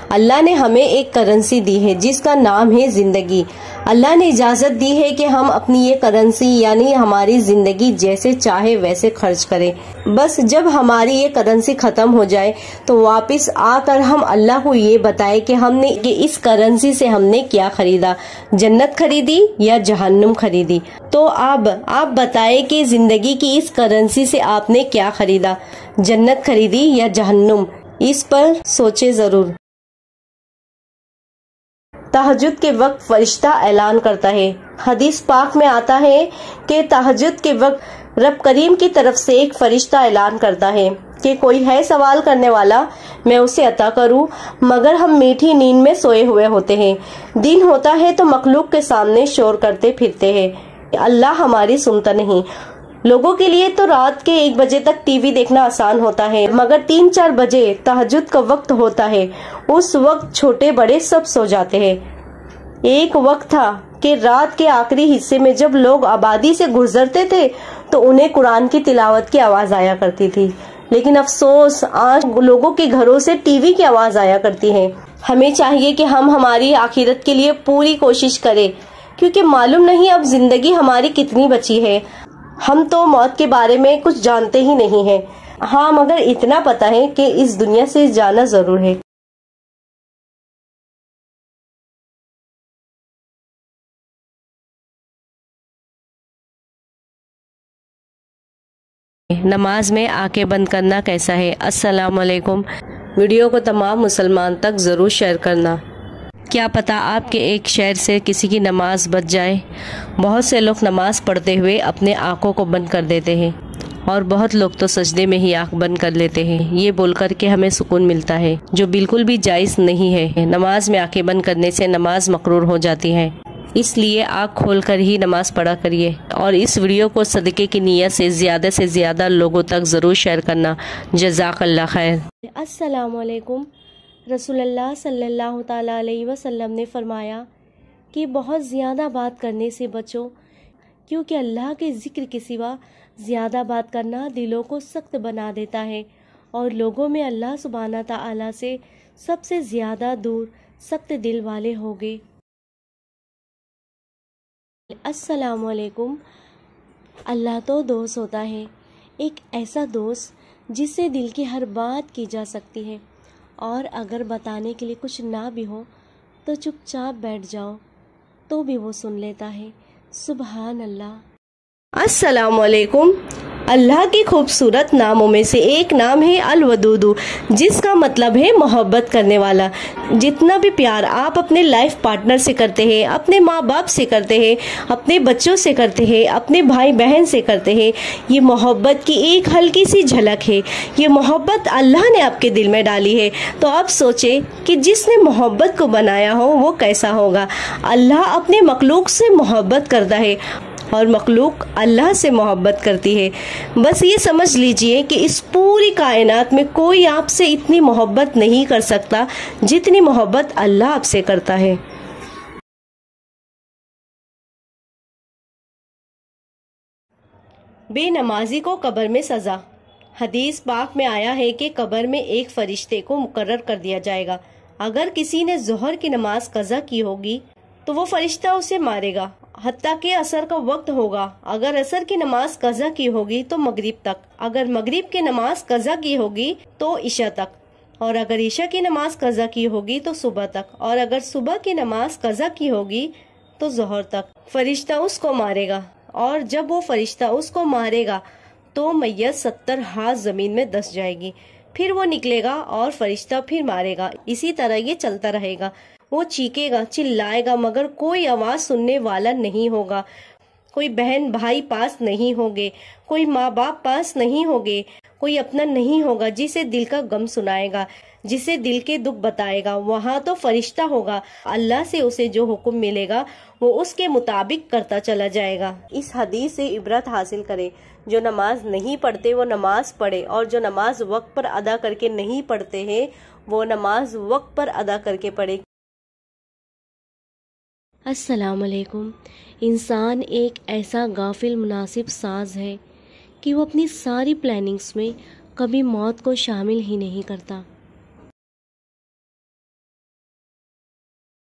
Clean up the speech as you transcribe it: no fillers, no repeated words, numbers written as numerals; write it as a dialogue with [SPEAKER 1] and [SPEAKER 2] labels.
[SPEAKER 1] اللہ نے ہمیں ایک کرنسی دی ہے جس کا نام ہے زندگی۔ اللہ نے اجازت دی ہے کہ ہم اپنی یہ کرنسی یعنی ہماری زندگی جیسے چاہے ویسے خرچ کریں۔ بس جب ہماری یہ کرنسی ختم ہو جائے تو واپس آ کر ہم اللہ کو یہ بتائیں کہ ہم نے اس کرنسی سے ہم نے کیا خریدا، جنت خریدی یا جہنم خریدی۔ تو آپ بتائیں کہ زندگی کی اس کرنسی سے آپ نے کیا خریدا، جنت خریدی یا جہنم؟ اس پر سوچے ضرور۔ تہجد کے وقت فرشتہ اعلان کرتا ہے۔ حدیث پاک میں آتا ہے کہ تہجد کے وقت رب کریم کی طرف سے ایک فرشتہ اعلان کرتا ہے کہ کوئی ہے سوال کرنے والا، میں اسے عطا کروں، مگر ہم میٹھی نیند میں سوئے ہوئے ہوتے ہیں۔ دن ہوتا ہے تو مخلوق کے سامنے شور کرتے پھرتے ہیں، اللہ ہماری سنتا نہیں۔ لوگوں کے لیے تو رات کے 1 بجے تک ٹی وی دیکھنا آسان ہوتا ہے، مگر 3-4 بجے تہجد کا وقت ہوتا ہے، اس وقت چھوٹے بڑے سب سو جاتے ہیں۔ ایک وقت تھا کہ رات کے آخری حصے میں جب لوگ آبادی سے گزرتے تھے تو انہیں قرآن کی تلاوت کی آواز آیا کرتی تھی، لیکن افسوس آج لوگوں کے گھروں سے ٹی وی کی آواز آیا کرتی ہے۔ ہمیں چاہیے کہ ہم ہماری آخرت کے لیے پوری کوشش کریں، کیونکہ معلوم نہیں اب زندگی ہماری کتنی بچی ہے۔ ہم تو موت کے بارے میں کچھ جانتے ہی نہیں ہیں، ہاں مگر اتنا پتا ہے کہ اس دنیا سے جانا ضرور ہے۔ نماز میں آنکھیں بند کرنا کیسا ہے؟ السلام علیکم۔ ویڈیو کو تمام مسلمان تک ضرور شیئر کرنا، کیا پتا آپ کے ایک شیئر سے کسی کی نماز بچ جائے۔ بہت سے لوگ نماز پڑھتے ہوئے اپنے آنکھوں کو بند کر دیتے ہیں، اور بہت لوگ تو سجدے میں ہی آنکھ بند کر لیتے ہیں، یہ بول کر کہ ہمیں سکون ملتا ہے، جو بالکل بھی جائز نہیں ہے۔ نماز میں آنکھیں بند کرنے سے نماز مقرور ہو جاتی ہے، اس لیے آنکھ کھول کر ہی نماز پڑھا کریے، اور اس ویڈیو کو صدقے کی نیت سے زیادہ لوگوں تک ضرور شیئر کرنا۔ جزاک اللہ خیر۔
[SPEAKER 2] السلام علیکم۔ رسول اللہ صلی اللہ تعالیٰ علیہ وسلم نے فرمایا کہ بہت زیادہ بات کرنے سے بچو، کیونکہ اللہ کے ذکر کے سوا زیادہ بات کرنا دلوں کو سخت بنا دیتا ہے، اور لوگوں میں اللہ سبحانہ تعالیٰ سے سب سے زیادہ دور سخت دل والے ہوگے۔ السلام علیکم۔ اللہ تو دوست ہوتا ہے، ایک ایسا دوست جس سے دل کی ہر بات کی جا سکتی ہے، اور اگر بتانے کے لیے کچھ نہ بھی ہو تو چپ چاپ بیٹھ جاؤ تو بھی وہ سن لیتا ہے۔ سبحان اللہ۔
[SPEAKER 1] السلام علیکم۔ اللہ کے خوبصورت ناموں میں سے ایک نام ہے الودود، جس کا مطلب ہے محبت کرنے والا۔ جتنا بھی پیار آپ اپنے لائف پارٹنر سے کرتے ہیں، اپنے ماں باپ سے کرتے ہیں، اپنے بچوں سے کرتے ہیں، اپنے بھائی بہن سے کرتے ہیں، یہ محبت کی ایک ہلکی سی جھلک ہے۔ یہ محبت اللہ نے آپ کے دل میں ڈالی ہے، تو آپ سوچیں کہ جس نے محبت کو بنایا ہو وہ کیسا ہوگا۔ اللہ اپنے مخلوق سے محبت کرتا ہے، اور مخلوق اللہ سے محبت کرتی ہے۔ بس یہ سمجھ لیجئے کہ اس پوری کائنات میں کوئی آپ سے اتنی محبت نہیں کر سکتا جتنی محبت اللہ آپ سے کرتا ہے۔ بے نمازی کو قبر میں سزا۔ حدیث پاک میں آیا ہے کہ قبر میں ایک فرشتے کو مقرر کر دیا جائے گا۔ اگر کسی نے ظہر کی نماز قضا کی ہوگی تو وہ فرشتہ اسے مارے گا حتیٰ کہ عصر کا وقت ہوگا۔ اگر عصر کی نماز قضا کی ہوگی تو مغرب تک، اگر مغرب کی نماز قضا کی ہوگی تو عشاء تک، اور اگر عشاء کی نماز قضا کی ہوگی تو صبح تک، اور اگر صبح کی نماز قضا کی ہوگی تو ظہر تک۔ فرشتہ اس کو مارے گا، اور جب وہ فرشتہ اس کو مارے گا تو میت 70 ہاتھ زمین میں دس جائے گی، پھر وہ نکلے گا اور فرشتہ پھر مارے گا۔ اسی طرح یہ چلتا رہے گا۔ وہ چیخے گا، چلائے گا، مگر کوئی آواز سننے والا نہیں ہوگا۔ کوئی بہن بھائی پاس نہیں ہوگے، کوئی ماں باپ پاس نہیں ہوگے، کوئی اپنا نہیں ہوگا جسے دل کا غم سنائے گا، جسے دل کے دکھ بتائے گا۔ وہاں تو فرشتہ ہوگا، اللہ سے اسے جو حکم ملے گا وہ اس کے مطابق کرتا چلا جائے گا۔ اس حدیث سے عبرت حاصل کریں، جو نماز نہیں پڑھتے وہ نماز پڑھے، اور جو نماز وقت پر ادا کر کے نہیں پڑھتے ہیں وہ نماز وقت پر ادا کر کے پڑھے۔
[SPEAKER 2] السلام علیکم۔ انسان ایک ایسا غافل مناسب ساز ہے کہ وہ اپنی ساری پلاننگز میں کبھی موت کو شامل ہی نہیں کرتا۔